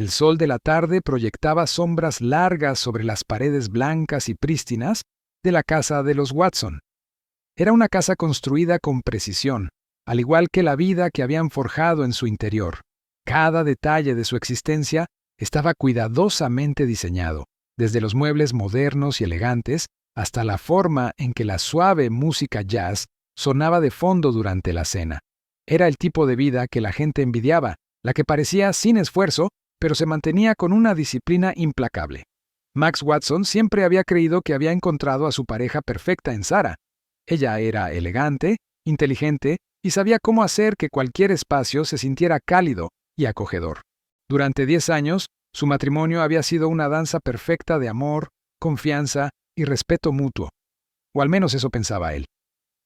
El sol de la tarde proyectaba sombras largas sobre las paredes blancas y prístinas de la casa de los Watson. Era una casa construida con precisión, al igual que la vida que habían forjado en su interior. Cada detalle de su existencia estaba cuidadosamente diseñado, desde los muebles modernos y elegantes hasta la forma en que la suave música jazz sonaba de fondo durante la cena. Era el tipo de vida que la gente envidiaba, la que parecía sin esfuerzo, pero se mantenía con una disciplina implacable. Max Watson siempre había creído que había encontrado a su pareja perfecta en Sarah. Ella era elegante, inteligente y sabía cómo hacer que cualquier espacio se sintiera cálido y acogedor. Durante 10 años, su matrimonio había sido una danza perfecta de amor, confianza y respeto mutuo. O al menos eso pensaba él.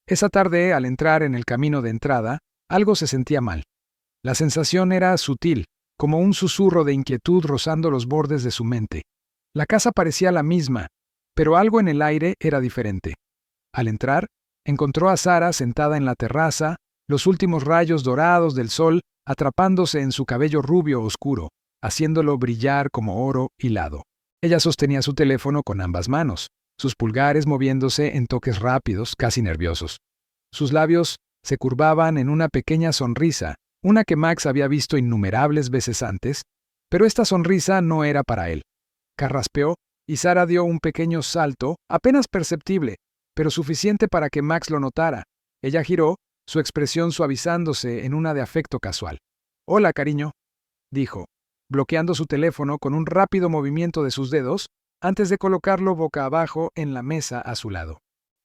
Esa tarde, al entrar en el camino de entrada, algo se sentía mal. La sensación era sutil, como un susurro de inquietud rozando los bordes de su mente. La casa parecía la misma, pero algo en el aire era diferente. Al entrar, encontró a Sarah sentada en la terraza, los últimos rayos dorados del sol atrapándose en su cabello rubio oscuro, haciéndolo brillar como oro hilado. Ella sostenía su teléfono con ambas manos, sus pulgares moviéndose en toques rápidos, casi nerviosos. Sus labios se curvaban en una pequeña sonrisa, una que Max había visto innumerables veces antes, pero esta sonrisa no era para él. Carraspeó y Sarah dio un pequeño salto, apenas perceptible, pero suficiente para que Max lo notara. Ella giró, su expresión suavizándose en una de afecto casual. «Hola, cariño», dijo, bloqueando su teléfono con un rápido movimiento de sus dedos antes de colocarlo boca abajo en la mesa a su lado.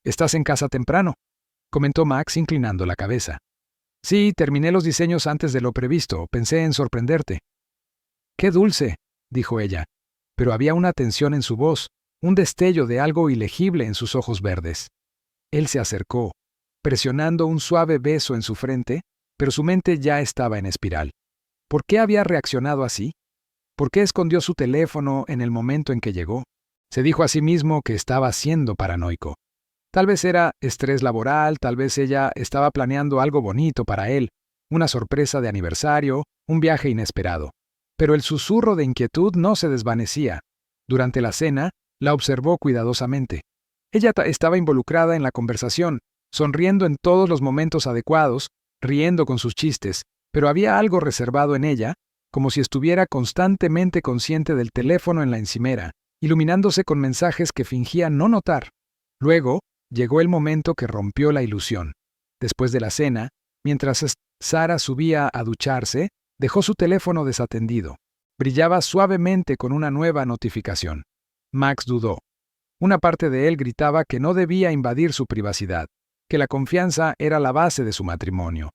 «¿Estás en casa temprano?», comentó Max inclinando la cabeza. «Sí, terminé los diseños antes de lo previsto. Pensé en sorprenderte». «Qué dulce», dijo ella, pero había una tensión en su voz, un destello de algo ilegible en sus ojos verdes. Él se acercó, presionando un suave beso en su frente, pero su mente ya estaba en espiral. ¿Por qué había reaccionado así? ¿Por qué escondió su teléfono en el momento en que llegó? Se dijo a sí mismo que estaba siendo paranoico. Tal vez era estrés laboral, tal vez ella estaba planeando algo bonito para él, una sorpresa de aniversario, un viaje inesperado. Pero el susurro de inquietud no se desvanecía. Durante la cena, la observó cuidadosamente. Ella estaba involucrada en la conversación, sonriendo en todos los momentos adecuados, riendo con sus chistes, pero había algo reservado en ella, como si estuviera constantemente consciente del teléfono en la encimera, iluminándose con mensajes que fingía no notar. Luego, llegó el momento que rompió la ilusión. Después de la cena, mientras Sarah subía a ducharse, dejó su teléfono desatendido. Brillaba suavemente con una nueva notificación. Max dudó. Una parte de él gritaba que no debía invadir su privacidad, que la confianza era la base de su matrimonio.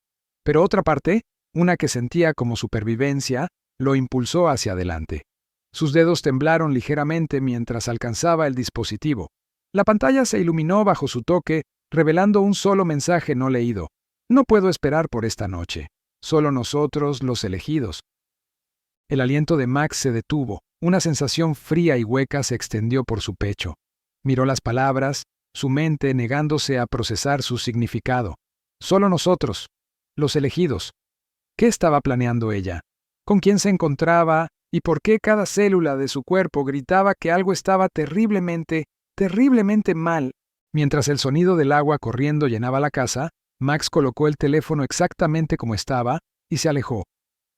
Pero otra parte, una que sentía como supervivencia, lo impulsó hacia adelante. Sus dedos temblaron ligeramente mientras alcanzaba el dispositivo. La pantalla se iluminó bajo su toque, revelando un solo mensaje no leído. «No puedo esperar por esta noche. Solo nosotros, los elegidos». El aliento de Max se detuvo. Una sensación fría y hueca se extendió por su pecho. Miró las palabras, su mente negándose a procesar su significado. Solo nosotros, los elegidos. ¿Qué estaba planeando ella? ¿Con quién se encontraba? ¿Y por qué cada célula de su cuerpo gritaba que algo estaba terriblemente mal? Mientras el sonido del agua corriendo llenaba la casa, Max colocó el teléfono exactamente como estaba y se alejó,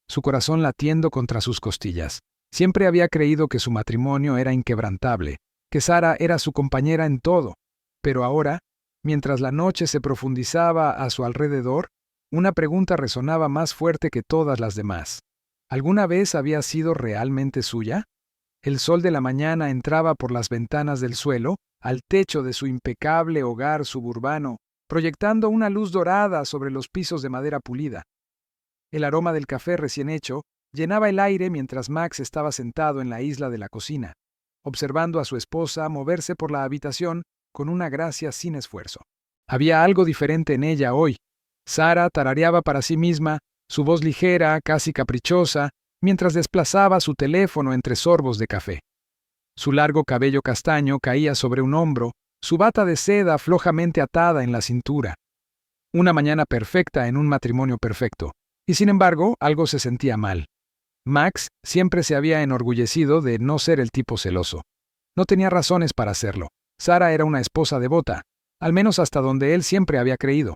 su corazón latiendo contra sus costillas. Siempre había creído que su matrimonio era inquebrantable, que Sarah era su compañera en todo, pero ahora, mientras la noche se profundizaba a su alrededor, una pregunta resonaba más fuerte que todas las demás. ¿Alguna vez había sido realmente suya? El sol de la mañana entraba por las ventanas del suelo, al techo de su impecable hogar suburbano, proyectando una luz dorada sobre los pisos de madera pulida. El aroma del café recién hecho llenaba el aire mientras Max estaba sentado en la isla de la cocina, observando a su esposa moverse por la habitación con una gracia sin esfuerzo. Había algo diferente en ella hoy. Sarah tarareaba para sí misma, su voz ligera, casi caprichosa, mientras desplazaba su teléfono entre sorbos de café. Su largo cabello castaño caía sobre un hombro, su bata de seda flojamente atada en la cintura. Una mañana perfecta en un matrimonio perfecto, y sin embargo algo se sentía mal. Max siempre se había enorgullecido de no ser el tipo celoso. No tenía razones para hacerlo. Sara era una esposa devota, al menos hasta donde él siempre había creído.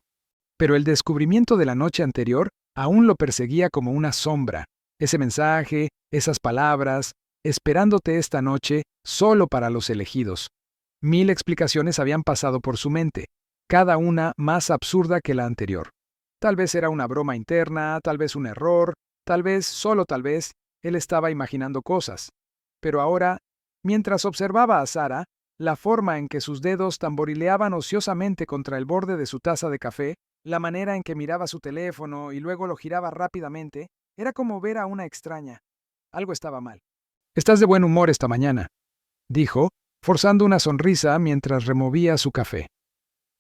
Pero el descubrimiento de la noche anterior aún lo perseguía como una sombra. Ese mensaje, esas palabras, esperándote esta noche solo para los elegidos. 1000 explicaciones habían pasado por su mente, cada una más absurda que la anterior. Tal vez era una broma interna, tal vez un error, tal vez, solo tal vez, él estaba imaginando cosas. Pero ahora, mientras observaba a Sara, la forma en que sus dedos tamborileaban ociosamente contra el borde de su taza de café, la manera en que miraba su teléfono y luego lo giraba rápidamente, era como ver a una extraña. Algo estaba mal. «Estás de buen humor esta mañana», dijo, forzando una sonrisa mientras removía su café.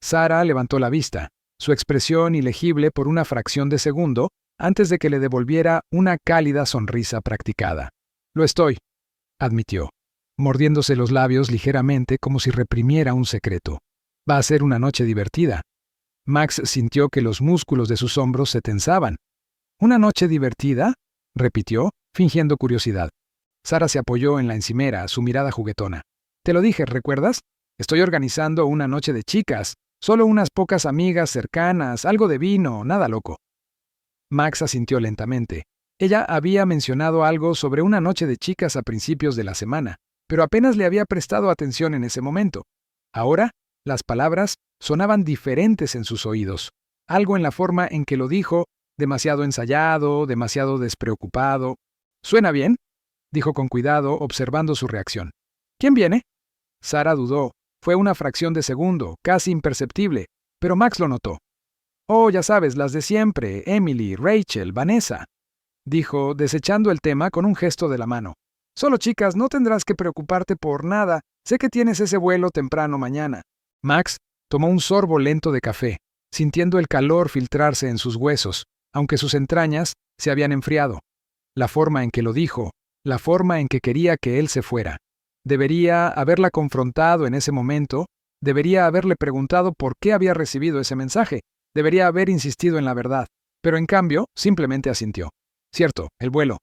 Sara levantó la vista, su expresión ilegible por una fracción de segundo, antes de que le devolviera una cálida sonrisa practicada. «Lo estoy», admitió, mordiéndose los labios ligeramente como si reprimiera un secreto. «Va a ser una noche divertida». Max sintió que los músculos de sus hombros se tensaban. «¿Una noche divertida?», repitió, fingiendo curiosidad. Sara se apoyó en la encimera, su mirada juguetona. «Te lo dije, ¿recuerdas? Estoy organizando una noche de chicas, solo unas pocas amigas cercanas, algo de vino, nada loco». Max asintió lentamente. Ella había mencionado algo sobre una noche de chicas a principios de la semana, pero apenas le había prestado atención en ese momento. Ahora, las palabras sonaban diferentes en sus oídos. Algo en la forma en que lo dijo, demasiado ensayado, demasiado despreocupado. «¿Suena bien?», dijo con cuidado, observando su reacción. «¿Quién viene?». Sara dudó. Fue una fracción de segundo, casi imperceptible, pero Max lo notó. «Oh, ya sabes, las de siempre, Emily, Rachel, Vanessa», dijo, desechando el tema con un gesto de la mano. «Solo chicas, no tendrás que preocuparte por nada. Sé que tienes ese vuelo temprano mañana». Max tomó un sorbo lento de café, sintiendo el calor filtrarse en sus huesos, aunque sus entrañas se habían enfriado. La forma en que lo dijo, la forma en que quería que él se fuera. Debería haberla confrontado en ese momento, debería haberle preguntado por qué había recibido ese mensaje, debería haber insistido en la verdad, pero en cambio simplemente asintió. «Cierto, el vuelo»,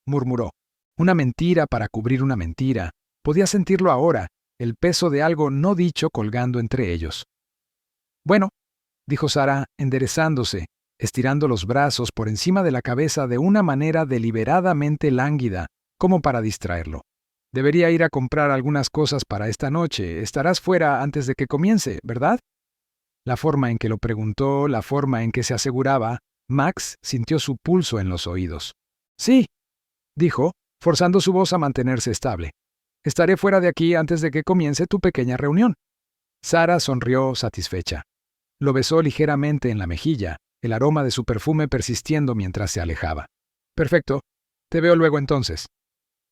murmuró. Una mentira para cubrir una mentira. Podía sentirlo ahora, el peso de algo no dicho colgando entre ellos. «Bueno», dijo Sara, enderezándose, estirando los brazos por encima de la cabeza de una manera deliberadamente lánguida, como para distraerlo. «Debería ir a comprar algunas cosas para esta noche. Estarás fuera antes de que comience, ¿verdad?». La forma en que lo preguntó, la forma en que se aseguraba, Max sintió su pulso en los oídos. «Sí», dijo, forzando su voz a mantenerse estable. «Estaré fuera de aquí antes de que comience tu pequeña reunión». Sara sonrió satisfecha. Lo besó ligeramente en la mejilla, el aroma de su perfume persistiendo mientras se alejaba. «Perfecto. Te veo luego entonces».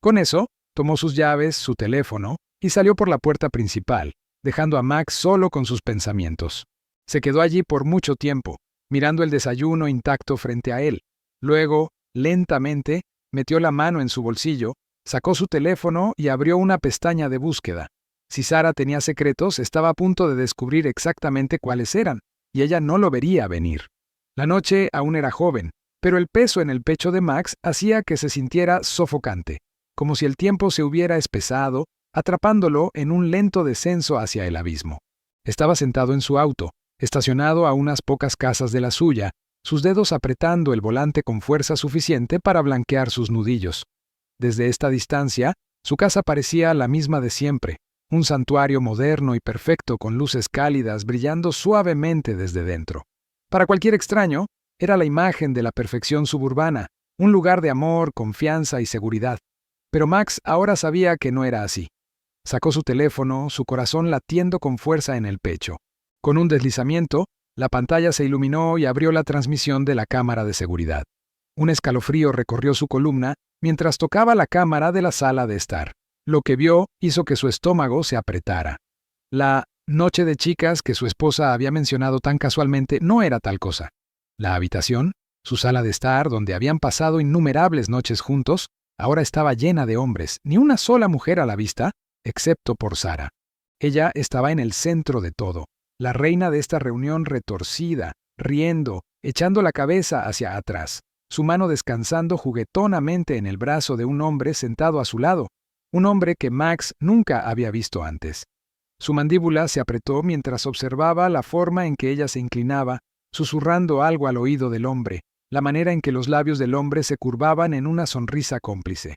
Con eso, tomó sus llaves, su teléfono, y salió por la puerta principal, dejando a Max solo con sus pensamientos. Se quedó allí por mucho tiempo, mirando el desayuno intacto frente a él. Luego, lentamente, metió la mano en su bolsillo, sacó su teléfono y abrió una pestaña de búsqueda. Si Sara tenía secretos, estaba a punto de descubrir exactamente cuáles eran, y ella no lo vería venir. La noche aún era joven, pero el peso en el pecho de Max hacía que se sintiera sofocante, como si el tiempo se hubiera espesado, atrapándolo en un lento descenso hacia el abismo. Estaba sentado en su auto, estacionado a unas pocas casas de la suya, sus dedos apretando el volante con fuerza suficiente para blanquear sus nudillos. Desde esta distancia, su casa parecía la misma de siempre, un santuario moderno y perfecto con luces cálidas brillando suavemente desde dentro. Para cualquier extraño, era la imagen de la perfección suburbana, un lugar de amor, confianza y seguridad. Pero Max ahora sabía que no era así. Sacó su teléfono, su corazón latiendo con fuerza en el pecho. Con un deslizamiento, la pantalla se iluminó y abrió la transmisión de la cámara de seguridad. Un escalofrío recorrió su columna mientras tocaba la cámara de la sala de estar. Lo que vio hizo que su estómago se apretara. La noche de chicas que su esposa había mencionado tan casualmente no era tal cosa. La habitación, su sala de estar, donde habían pasado innumerables noches juntos, ahora estaba llena de hombres, ni una sola mujer a la vista, excepto por Sara. Ella estaba en el centro de todo, la reina de esta reunión retorcida, riendo, echando la cabeza hacia atrás. su mano descansando juguetonamente en el brazo de un hombre sentado a su lado, un hombre que Max nunca había visto antes. Su mandíbula se apretó mientras observaba la forma en que ella se inclinaba, susurrando algo al oído del hombre, la manera en que los labios del hombre se curvaban en una sonrisa cómplice.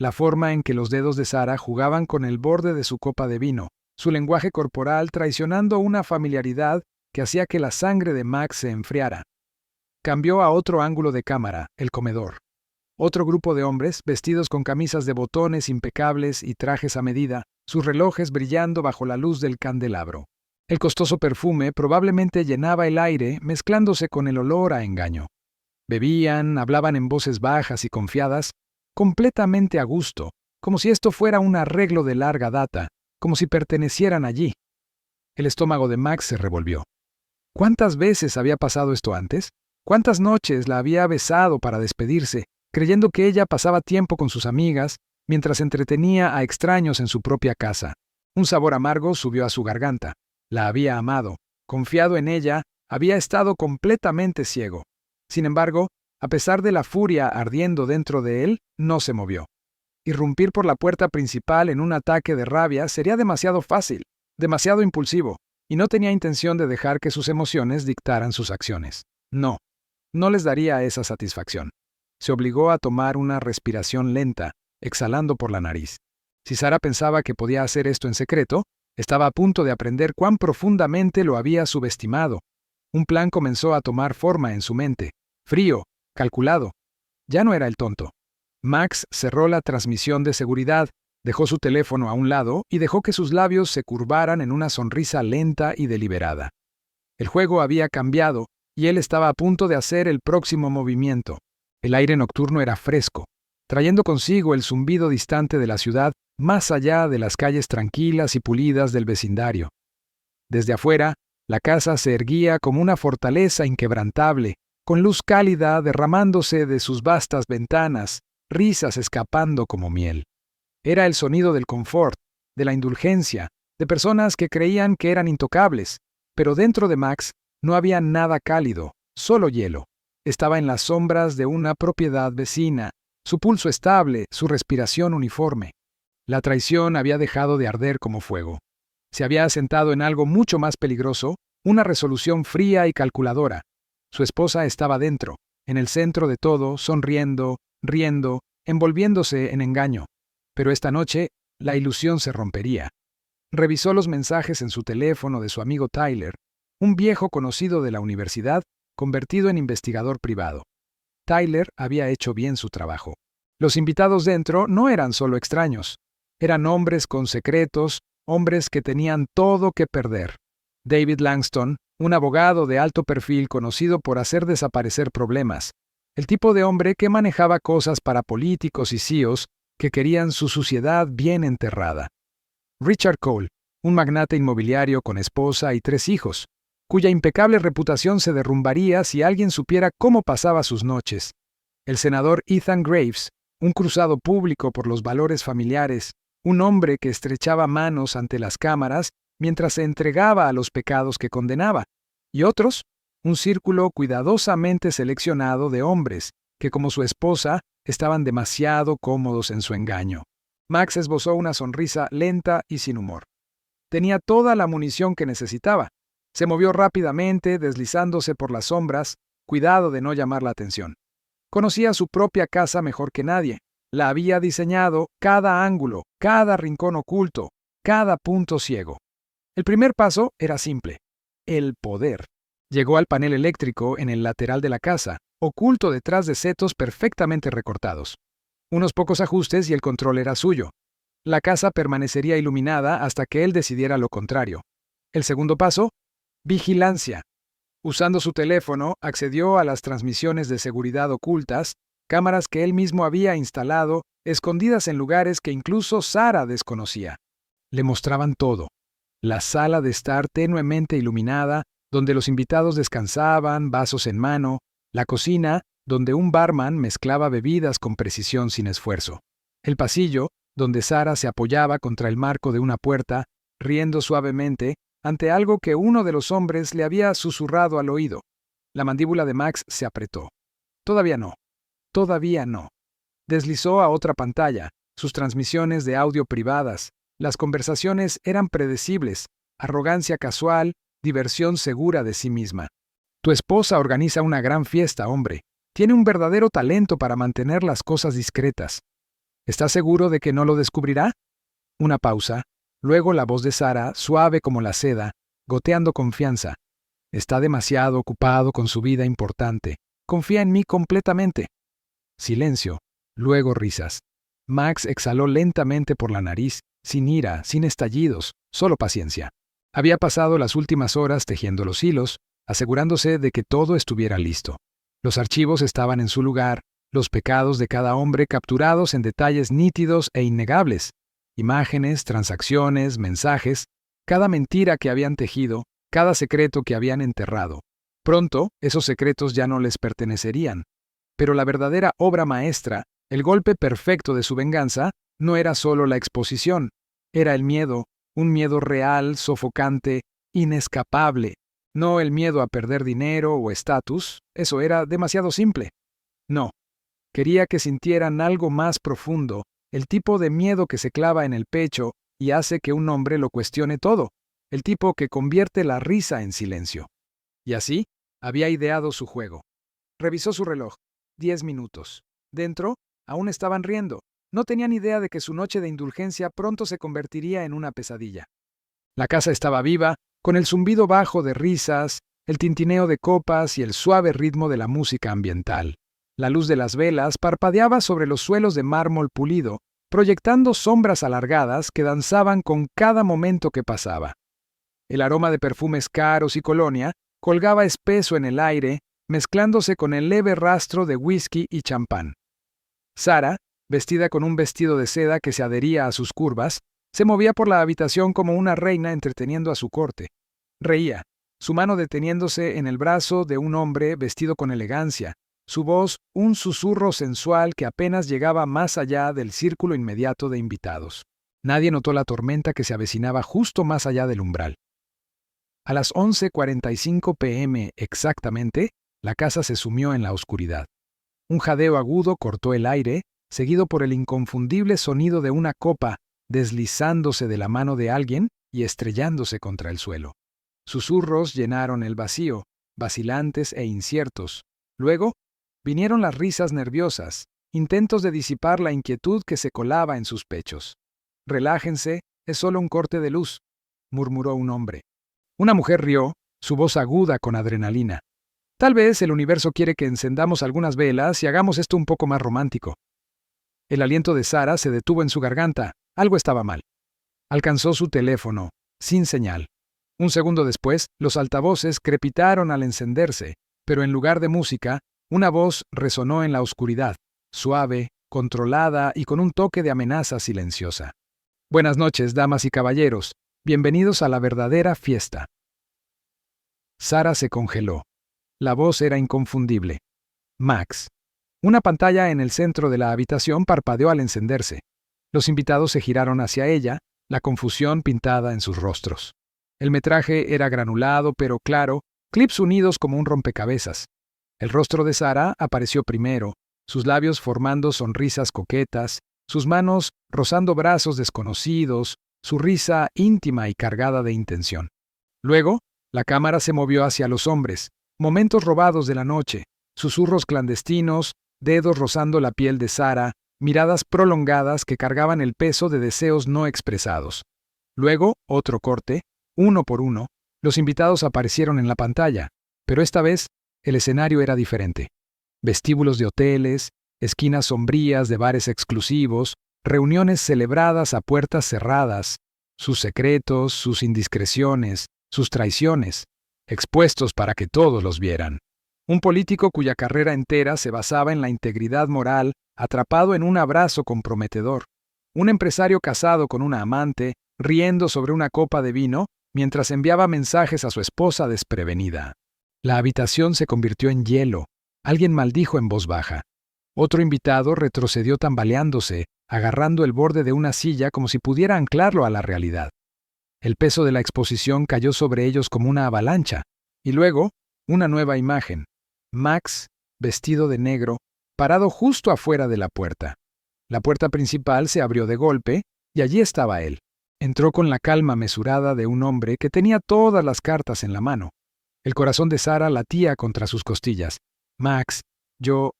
La forma en que los dedos de Sarah jugaban con el borde de su copa de vino, su lenguaje corporal traicionando una familiaridad que hacía que la sangre de Max se enfriara. Cambió a otro ángulo de cámara, el comedor. Otro grupo de hombres, vestidos con camisas de botones impecables y trajes a medida, sus relojes brillando bajo la luz del candelabro. El costoso perfume probablemente llenaba el aire mezclándose con el olor a engaño. Bebían, hablaban en voces bajas y confiadas, completamente a gusto, como si esto fuera un arreglo de larga data, como si pertenecieran allí. El estómago de Max se revolvió. ¿Cuántas veces había pasado esto antes? ¿Cuántas noches la había besado para despedirse, creyendo que ella pasaba tiempo con sus amigas, mientras entretenía a extraños en su propia casa? Un sabor amargo subió a su garganta. La había amado, confiado en ella, había estado completamente ciego. Sin embargo, a pesar de la furia ardiendo dentro de él, no se movió. Irrumpir por la puerta principal en un ataque de rabia sería demasiado fácil, demasiado impulsivo, y no tenía intención de dejar que sus emociones dictaran sus acciones. No les daría esa satisfacción. Se obligó a tomar una respiración lenta, exhalando por la nariz. Si Sarah pensaba que podía hacer esto en secreto, estaba a punto de aprender cuán profundamente lo había subestimado. Un plan comenzó a tomar forma en su mente, frío, calculado. Ya no era el tonto. Max cerró la transmisión de seguridad, dejó su teléfono a un lado y dejó que sus labios se curvaran en una sonrisa lenta y deliberada. El juego había cambiado y él estaba a punto de hacer el próximo movimiento. El aire nocturno era fresco, trayendo consigo el zumbido distante de la ciudad más allá de las calles tranquilas y pulidas del vecindario. Desde afuera, la casa se erguía como una fortaleza inquebrantable, con luz cálida derramándose de sus vastas ventanas, risas escapando como miel. Era el sonido del confort, de la indulgencia, de personas que creían que eran intocables, pero dentro de Max no había nada cálido, solo hielo. Estaba en las sombras de una propiedad vecina, su pulso estable, su respiración uniforme. La traición había dejado de arder como fuego. Se había asentado en algo mucho más peligroso, una resolución fría y calculadora. Su esposa estaba dentro, en el centro de todo, sonriendo, riendo, envolviéndose en engaño. Pero esta noche, la ilusión se rompería. Revisó los mensajes en su teléfono de su amigo Tyler, un viejo conocido de la universidad, convertido en investigador privado. Tyler había hecho bien su trabajo. Los invitados dentro no eran solo extraños. Eran hombres con secretos, hombres que tenían todo que perder. David Langston, un abogado de alto perfil conocido por hacer desaparecer problemas. El tipo de hombre que manejaba cosas para políticos y CEOs que querían su suciedad bien enterrada. Richard Cole, un magnate inmobiliario con esposa y 3 hijos, cuya impecable reputación se derrumbaría si alguien supiera cómo pasaba sus noches. El senador Ethan Graves, un cruzado público por los valores familiares, un hombre que estrechaba manos ante las cámaras mientras se entregaba a los pecados que condenaba, y otros, un círculo cuidadosamente seleccionado de hombres que, como su esposa, estaban demasiado cómodos en su engaño. Max esbozó una sonrisa lenta y sin humor. Tenía toda la munición que necesitaba. Se movió rápidamente, deslizándose por las sombras, cuidado de no llamar la atención. Conocía su propia casa mejor que nadie. La había diseñado, cada ángulo, cada rincón oculto, cada punto ciego. El primer paso era simple: el poder. Llegó al panel eléctrico en el lateral de la casa, oculto detrás de setos perfectamente recortados. Unos pocos ajustes y el control era suyo. La casa permanecería iluminada hasta que él decidiera lo contrario. El segundo paso: vigilancia. Usando su teléfono, accedió a las transmisiones de seguridad ocultas, cámaras que él mismo había instalado, escondidas en lugares que incluso Sarah desconocía. Le mostraban todo. La sala de estar tenuemente iluminada, donde los invitados descansaban, vasos en mano, la cocina, donde un barman mezclaba bebidas con precisión sin esfuerzo. El pasillo, donde Sarah se apoyaba contra el marco de una puerta, riendo suavemente, ante algo que uno de los hombres le había susurrado al oído. La mandíbula de Max se apretó. Todavía no. Todavía no. Deslizó a otra pantalla, sus transmisiones de audio privadas. Las conversaciones eran predecibles, arrogancia casual, diversión segura de sí misma. Tu esposa organiza una gran fiesta, hombre. Tiene un verdadero talento para mantener las cosas discretas. ¿Estás seguro de que no lo descubrirá? Una pausa. Luego la voz de Sara, suave como la seda, goteando confianza. Está demasiado ocupado con su vida importante. Confía en mí completamente. Silencio. Luego risas. Max exhaló lentamente por la nariz, sin ira, sin estallidos, solo paciencia. Había pasado las últimas horas tejiendo los hilos, asegurándose de que todo estuviera listo. Los archivos estaban en su lugar, los pecados de cada hombre capturados en detalles nítidos e innegables. Imágenes, transacciones, mensajes, cada mentira que habían tejido, cada secreto que habían enterrado. Pronto, esos secretos ya no les pertenecerían. Pero la verdadera obra maestra, el golpe perfecto de su venganza, no era solo la exposición. Era el miedo, un miedo real, sofocante, inescapable. No el miedo a perder dinero o estatus, eso era demasiado simple. No. Quería que sintieran algo más profundo, el tipo de miedo que se clava en el pecho y hace que un hombre lo cuestione todo, el tipo que convierte la risa en silencio. Y así, había ideado su juego. Revisó su reloj. 10 minutos. Dentro, aún estaban riendo. No tenían idea de que su noche de indulgencia pronto se convertiría en una pesadilla. La casa estaba viva, con el zumbido bajo de risas, el tintineo de copas y el suave ritmo de la música ambiental. La luz de las velas parpadeaba sobre los suelos de mármol pulido, proyectando sombras alargadas que danzaban con cada momento que pasaba. El aroma de perfumes caros y colonia colgaba espeso en el aire, mezclándose con el leve rastro de whisky y champán. Sara, vestida con un vestido de seda que se adhería a sus curvas, se movía por la habitación como una reina entreteniendo a su corte. Reía, su mano deteniéndose en el brazo de un hombre vestido con elegancia, su voz un susurro sensual que apenas llegaba más allá del círculo inmediato de invitados. Nadie notó la tormenta que se avecinaba justo más allá del umbral. A las 11:45 p.m. exactamente, la casa se sumió en la oscuridad. Un jadeo agudo cortó el aire, seguido por el inconfundible sonido de una copa deslizándose de la mano de alguien y estrellándose contra el suelo. Susurros llenaron el vacío, vacilantes e inciertos. Luego, vinieron las risas nerviosas, intentos de disipar la inquietud que se colaba en sus pechos. «Relájense, es solo un corte de luz», murmuró un hombre. Una mujer rió, su voz aguda con adrenalina. «Tal vez el universo quiere que encendamos algunas velas y hagamos esto un poco más romántico». El aliento de Sara se detuvo en su garganta. Algo estaba mal. Alcanzó su teléfono, sin señal. Un segundo después, los altavoces crepitaron al encenderse, pero en lugar de música, una voz resonó en la oscuridad, suave, controlada y con un toque de amenaza silenciosa. «Buenas noches, damas y caballeros. Bienvenidos a la verdadera fiesta». Sara se congeló. La voz era inconfundible. Max. Una pantalla en el centro de la habitación parpadeó al encenderse. Los invitados se giraron hacia ella, la confusión pintada en sus rostros. El metraje era granulado pero claro, clips unidos como un rompecabezas. El rostro de Sara apareció primero, sus labios formando sonrisas coquetas, sus manos rozando brazos desconocidos, su risa íntima y cargada de intención. Luego, la cámara se movió hacia los hombres, momentos robados de la noche, susurros clandestinos, dedos rozando la piel de Sara, miradas prolongadas que cargaban el peso de deseos no expresados. Luego, otro corte, uno por uno, los invitados aparecieron en la pantalla, pero esta vez el escenario era diferente. Vestíbulos de hoteles, esquinas sombrías de bares exclusivos, reuniones celebradas a puertas cerradas, sus secretos, sus indiscreciones, sus traiciones, expuestos para que todos los vieran. Un político cuya carrera entera se basaba en la integridad moral, atrapado en un abrazo comprometedor. Un empresario casado con una amante, riendo sobre una copa de vino, mientras enviaba mensajes a su esposa desprevenida. La habitación se convirtió en hielo. Alguien maldijo en voz baja. Otro invitado retrocedió tambaleándose, agarrando el borde de una silla como si pudiera anclarlo a la realidad. El peso de la exposición cayó sobre ellos como una avalancha. Y luego, una nueva imagen. Max, vestido de negro, parado justo afuera de la puerta. La puerta principal se abrió de golpe, y allí estaba él. Entró con la calma mesurada de un hombre que tenía todas las cartas en la mano. El corazón de Sara latía contra sus costillas. «Max, yo...»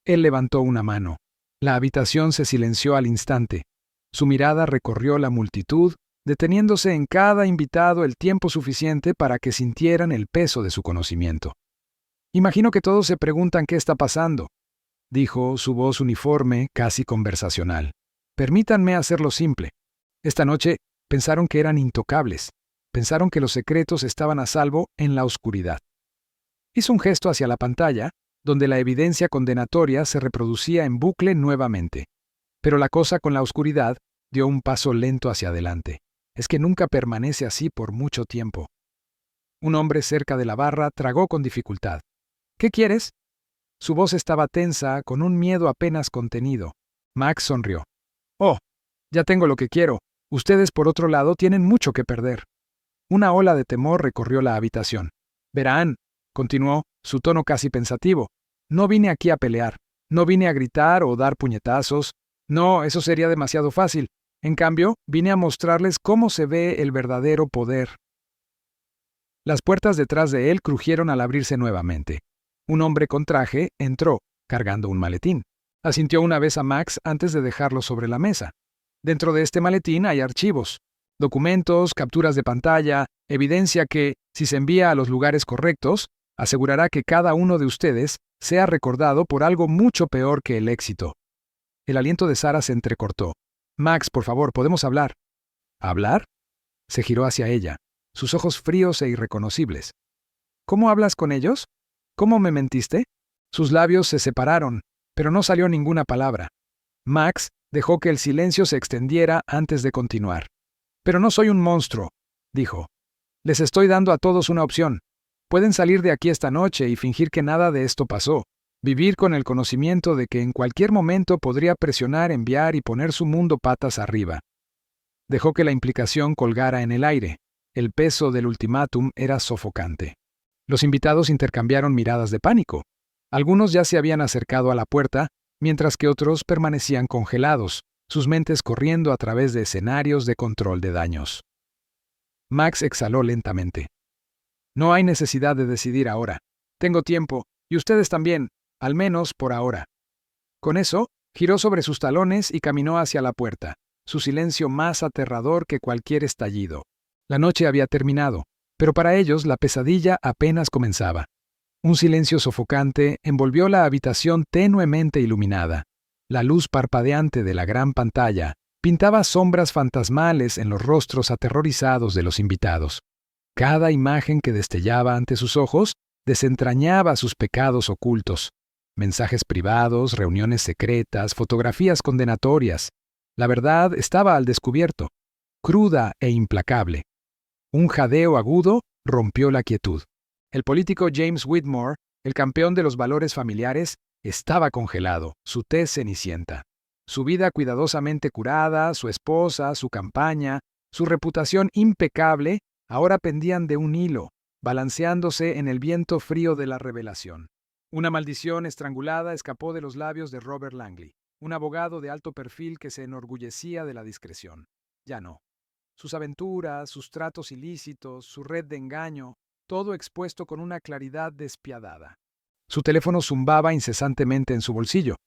Él levantó una mano. La habitación se silenció al instante. Su mirada recorrió la multitud, deteniéndose en cada invitado el tiempo suficiente para que sintieran el peso de su conocimiento. «Imagino que todos se preguntan qué está pasando», dijo, su voz uniforme, casi conversacional. «Permítanme hacerlo simple. Esta noche pensaron que eran intocables. Pensaron que los secretos estaban a salvo en la oscuridad». Hizo un gesto hacia la pantalla, donde la evidencia condenatoria se reproducía en bucle nuevamente. Pero la cosa con la oscuridad dio un paso lento hacia adelante. Es que nunca permanece así por mucho tiempo. Un hombre cerca de la barra tragó con dificultad. «¿Qué quieres?» Su voz estaba tensa, con un miedo apenas contenido. Max sonrió. «Oh, ya tengo lo que quiero. Ustedes, por otro lado, tienen mucho que perder». Una ola de temor recorrió la habitación. «Verán», continuó, su tono casi pensativo, «no vine aquí a pelear. No vine a gritar o dar puñetazos. No, eso sería demasiado fácil. En cambio, vine a mostrarles cómo se ve el verdadero poder». Las puertas detrás de él crujieron al abrirse nuevamente. Un hombre con traje entró, cargando un maletín. Asintió una vez a Max antes de dejarlo sobre la mesa. Dentro de este maletín hay archivos, documentos, capturas de pantalla, evidencia que, si se envía a los lugares correctos, asegurará que cada uno de ustedes sea recordado por algo mucho peor que el éxito. El aliento de Sara se entrecortó. «Max, por favor, ¿podemos hablar?» ¿Hablar? Se giró hacia ella, sus ojos fríos e irreconocibles. «¿Cómo hablas con ellos? ¿Cómo me mentiste?» Sus labios se separaron, pero no salió ninguna palabra. Max dejó que el silencio se extendiera antes de continuar. «Pero no soy un monstruo», dijo. «Les estoy dando a todos una opción. Pueden salir de aquí esta noche y fingir que nada de esto pasó. Vivir con el conocimiento de que en cualquier momento podría presionar, enviar y poner su mundo patas arriba». Dejó que la implicación colgara en el aire. El peso del ultimátum era sofocante. Los invitados intercambiaron miradas de pánico. Algunos ya se habían acercado a la puerta, mientras que otros permanecían congelados, sus mentes corriendo a través de escenarios de control de daños. Max exhaló lentamente. «No hay necesidad de decidir ahora. Tengo tiempo, y ustedes también, al menos por ahora». Con eso, giró sobre sus talones y caminó hacia la puerta, su silencio más aterrador que cualquier estallido. La noche había terminado, pero para ellos la pesadilla apenas comenzaba. Un silencio sofocante envolvió la habitación tenuemente iluminada. La luz parpadeante de la gran pantalla pintaba sombras fantasmales en los rostros aterrorizados de los invitados. Cada imagen que destellaba ante sus ojos desentrañaba sus pecados ocultos. Mensajes privados, reuniones secretas, fotografías condenatorias. La verdad estaba al descubierto, cruda e implacable. Un jadeo agudo rompió la quietud. El político James Whitmore, el campeón de los valores familiares, estaba congelado, su tez cenicienta. Su vida cuidadosamente curada, su esposa, su campaña, su reputación impecable, ahora pendían de un hilo, balanceándose en el viento frío de la revelación. Una maldición estrangulada escapó de los labios de Robert Langley, un abogado de alto perfil que se enorgullecía de la discreción. Ya no. Sus aventuras, sus tratos ilícitos, su red de engaño, todo expuesto con una claridad despiadada. Su teléfono zumbaba incesantemente en su bolsillo.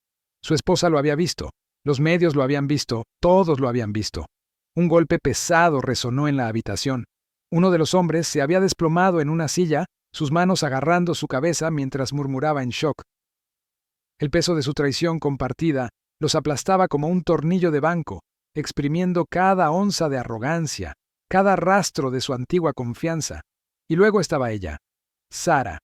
Su esposa lo había visto, los medios lo habían visto, todos lo habían visto. Un golpe pesado resonó en la habitación. Uno de los hombres se había desplomado en una silla, sus manos agarrando su cabeza mientras murmuraba en shock. El peso de su traición compartida los aplastaba como un tornillo de banco, exprimiendo cada onza de arrogancia, cada rastro de su antigua confianza. Y luego estaba ella, Sara.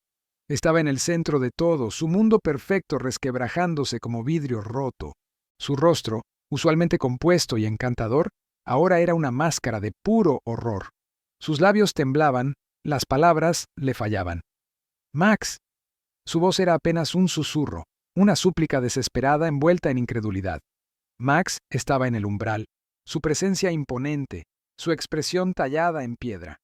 Estaba en el centro de todo, su mundo perfecto resquebrajándose como vidrio roto. Su rostro, usualmente compuesto y encantador, ahora era una máscara de puro horror. Sus labios temblaban, las palabras le fallaban. «Max». Su voz era apenas un susurro, una súplica desesperada envuelta en incredulidad. Max estaba en el umbral, su presencia imponente, su expresión tallada en piedra.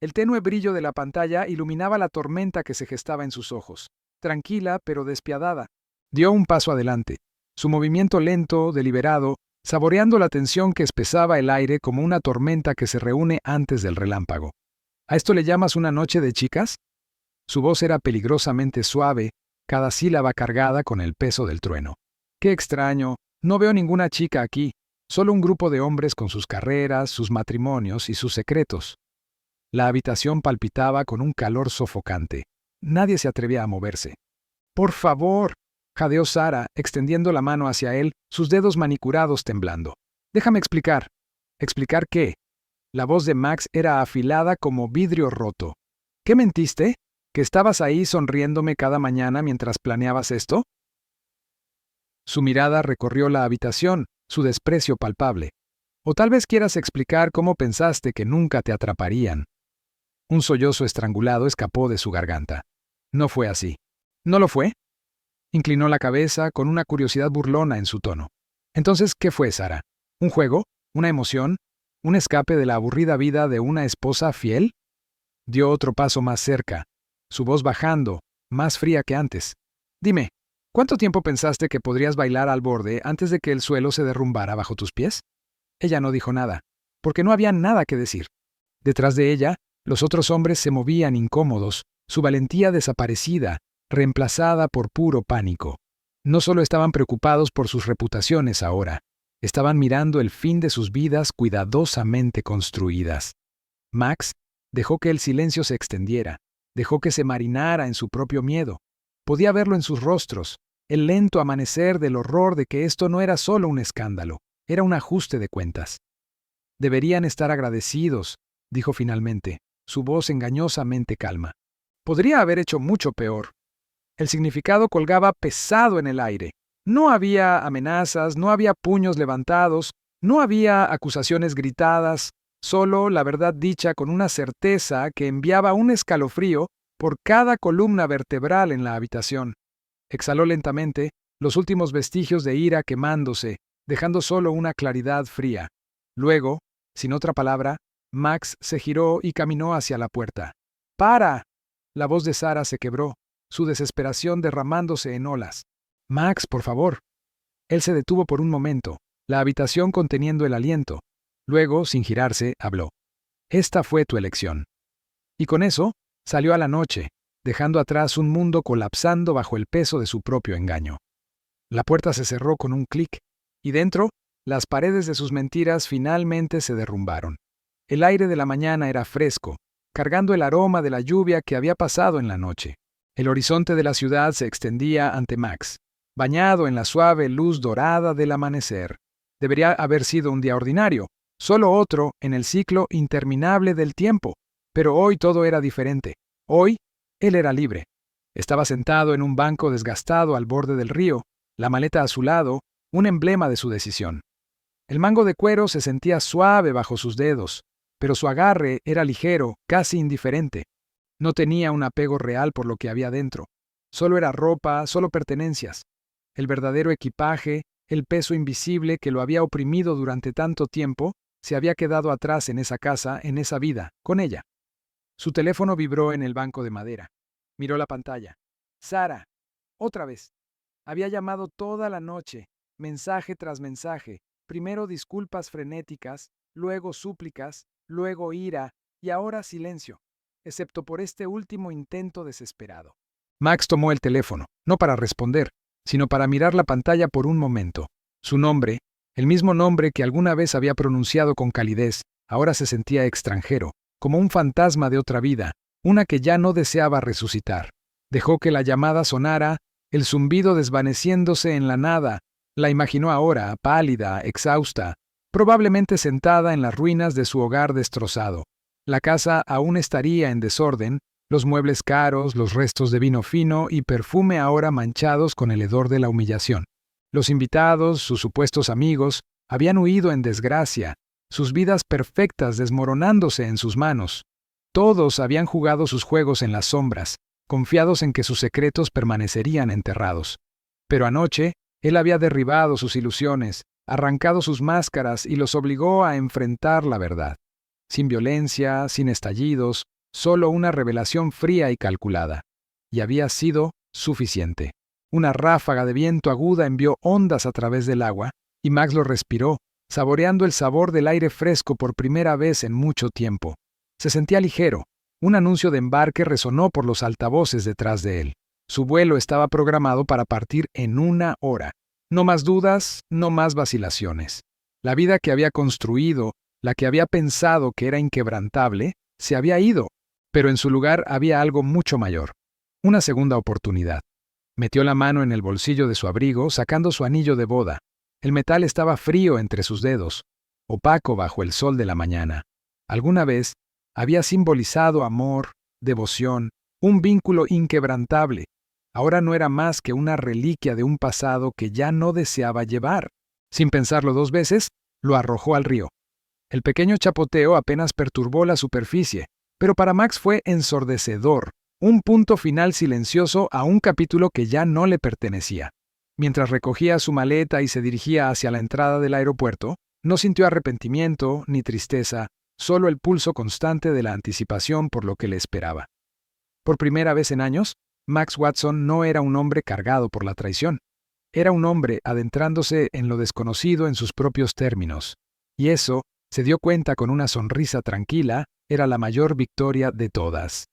El tenue brillo de la pantalla iluminaba la tormenta que se gestaba en sus ojos. tranquila pero despiadada. Dio un paso adelante, su movimiento lento, deliberado, saboreando la tensión que espesaba el aire como una tormenta que se reúne antes del relámpago. ¿A esto le llamas una noche de chicas? Su voz era peligrosamente suave, cada sílaba cargada con el peso del trueno. Qué extraño, no veo ninguna chica aquí, solo un grupo de hombres con sus carreras, sus matrimonios y sus secretos. La habitación palpitaba con un calor sofocante. Nadie se atrevía a moverse. «Por favor», jadeó Sara, extendiendo la mano hacia él, sus dedos manicurados temblando. «Déjame explicar». ¿Explicar qué? La voz de Max era afilada como vidrio roto. ¿Qué mentiste? ¿Que estabas ahí sonriéndome cada mañana mientras planeabas esto? Su mirada recorrió la habitación, su desprecio palpable. O tal vez quieras explicar cómo pensaste que nunca te atraparían. Un sollozo estrangulado escapó de su garganta. No fue así. ¿No lo fue? Inclinó la cabeza con una curiosidad burlona en su tono. Entonces, ¿qué fue, Sara? ¿Un juego? ¿Una emoción? ¿Un escape de la aburrida vida de una esposa fiel? Dio otro paso más cerca, su voz bajando, más fría que antes. Dime, ¿cuánto tiempo pensaste que podrías bailar al borde antes de que el suelo se derrumbara bajo tus pies? Ella no dijo nada, porque no había nada que decir. Detrás de ella, los otros hombres se movían incómodos, su valentía desaparecida, reemplazada por puro pánico. No solo estaban preocupados por sus reputaciones ahora, estaban mirando el fin de sus vidas cuidadosamente construidas. Max dejó que el silencio se extendiera, dejó que se marinara en su propio miedo. Podía verlo en sus rostros, el lento amanecer del horror de que esto no era solo un escándalo, era un ajuste de cuentas. Deberían estar agradecidos, dijo finalmente, su voz engañosamente calma. Podría haber hecho mucho peor. El significado colgaba pesado en el aire. No había amenazas, no había puños levantados, no había acusaciones gritadas, solo la verdad dicha con una certeza que enviaba un escalofrío por cada columna vertebral en la habitación. Exhaló lentamente, los últimos vestigios de ira quemándose, dejando solo una claridad fría. Luego, sin otra palabra, Max se giró y caminó hacia la puerta. ¡Para! La voz de Sara se quebró, su desesperación derramándose en olas. «Max, por favor». Él se detuvo por un momento, la habitación conteniendo el aliento. Luego, sin girarse, habló. «Esta fue tu elección». Y con eso, salió a la noche, dejando atrás un mundo colapsando bajo el peso de su propio engaño. La puerta se cerró con un clic, y dentro, las paredes de sus mentiras finalmente se derrumbaron. El aire de la mañana era fresco, cargando el aroma de la lluvia que había pasado en la noche. El horizonte de la ciudad se extendía ante Max, bañado en la suave luz dorada del amanecer. Debería haber sido un día ordinario, solo otro en el ciclo interminable del tiempo. Pero hoy todo era diferente. Hoy, él era libre. Estaba sentado en un banco desgastado al borde del río, la maleta a su lado, un emblema de su decisión. El mango de cuero se sentía suave bajo sus dedos, pero su agarre era ligero, casi indiferente. No tenía un apego real por lo que había dentro. Solo era ropa, solo pertenencias. El verdadero equipaje, el peso invisible que lo había oprimido durante tanto tiempo, se había quedado atrás en esa casa, en esa vida, con ella. Su teléfono vibró en el banco de madera. Miró la pantalla. Sara. Otra vez. Había llamado toda la noche, mensaje tras mensaje, primero disculpas frenéticas, luego súplicas, luego ira, y ahora silencio, excepto por este último intento desesperado. Max tomó el teléfono, no para responder, sino para mirar la pantalla por un momento. Su nombre, el mismo nombre que alguna vez había pronunciado con calidez, ahora se sentía extranjero, como un fantasma de otra vida, una que ya no deseaba resucitar. Dejó que la llamada sonara, el zumbido desvaneciéndose en la nada. La imaginó ahora, pálida, exhausta, probablemente sentada en las ruinas de su hogar destrozado. La casa aún estaría en desorden, los muebles caros, los restos de vino fino y perfume ahora manchados con el hedor de la humillación. Los invitados, sus supuestos amigos, habían huido en desgracia, sus vidas perfectas desmoronándose en sus manos. Todos habían jugado sus juegos en las sombras, confiados en que sus secretos permanecerían enterrados. Pero anoche, él había derribado sus ilusiones, arrancado sus máscaras y los obligó a enfrentar la verdad. Sin violencia, sin estallidos, solo una revelación fría y calculada. Y había sido suficiente. Una ráfaga de viento aguda envió ondas a través del agua, y Max lo respiró, saboreando el sabor del aire fresco por primera vez en mucho tiempo. Se sentía ligero. Un anuncio de embarque resonó por los altavoces detrás de él. Su vuelo estaba programado para partir en 1 hora. No más dudas, no más vacilaciones. La vida que había construido, la que había pensado que era inquebrantable, se había ido, pero en su lugar había algo mucho mayor. Una segunda oportunidad. Metió la mano en el bolsillo de su abrigo, sacando su anillo de boda. El metal estaba frío entre sus dedos, opaco bajo el sol de la mañana. Alguna vez había simbolizado amor, devoción, un vínculo inquebrantable. Ahora no era más que una reliquia de un pasado que ya no deseaba llevar. Sin pensarlo 2 veces, lo arrojó al río. El pequeño chapoteo apenas perturbó la superficie, pero para Max fue ensordecedor, un punto final silencioso a un capítulo que ya no le pertenecía. Mientras recogía su maleta y se dirigía hacia la entrada del aeropuerto, no sintió arrepentimiento ni tristeza, solo el pulso constante de la anticipación por lo que le esperaba. Por primera vez en años, Max Watson no era un hombre cargado por la traición. Era un hombre adentrándose en lo desconocido en sus propios términos. Y eso, se dio cuenta con una sonrisa tranquila, era la mayor victoria de todas.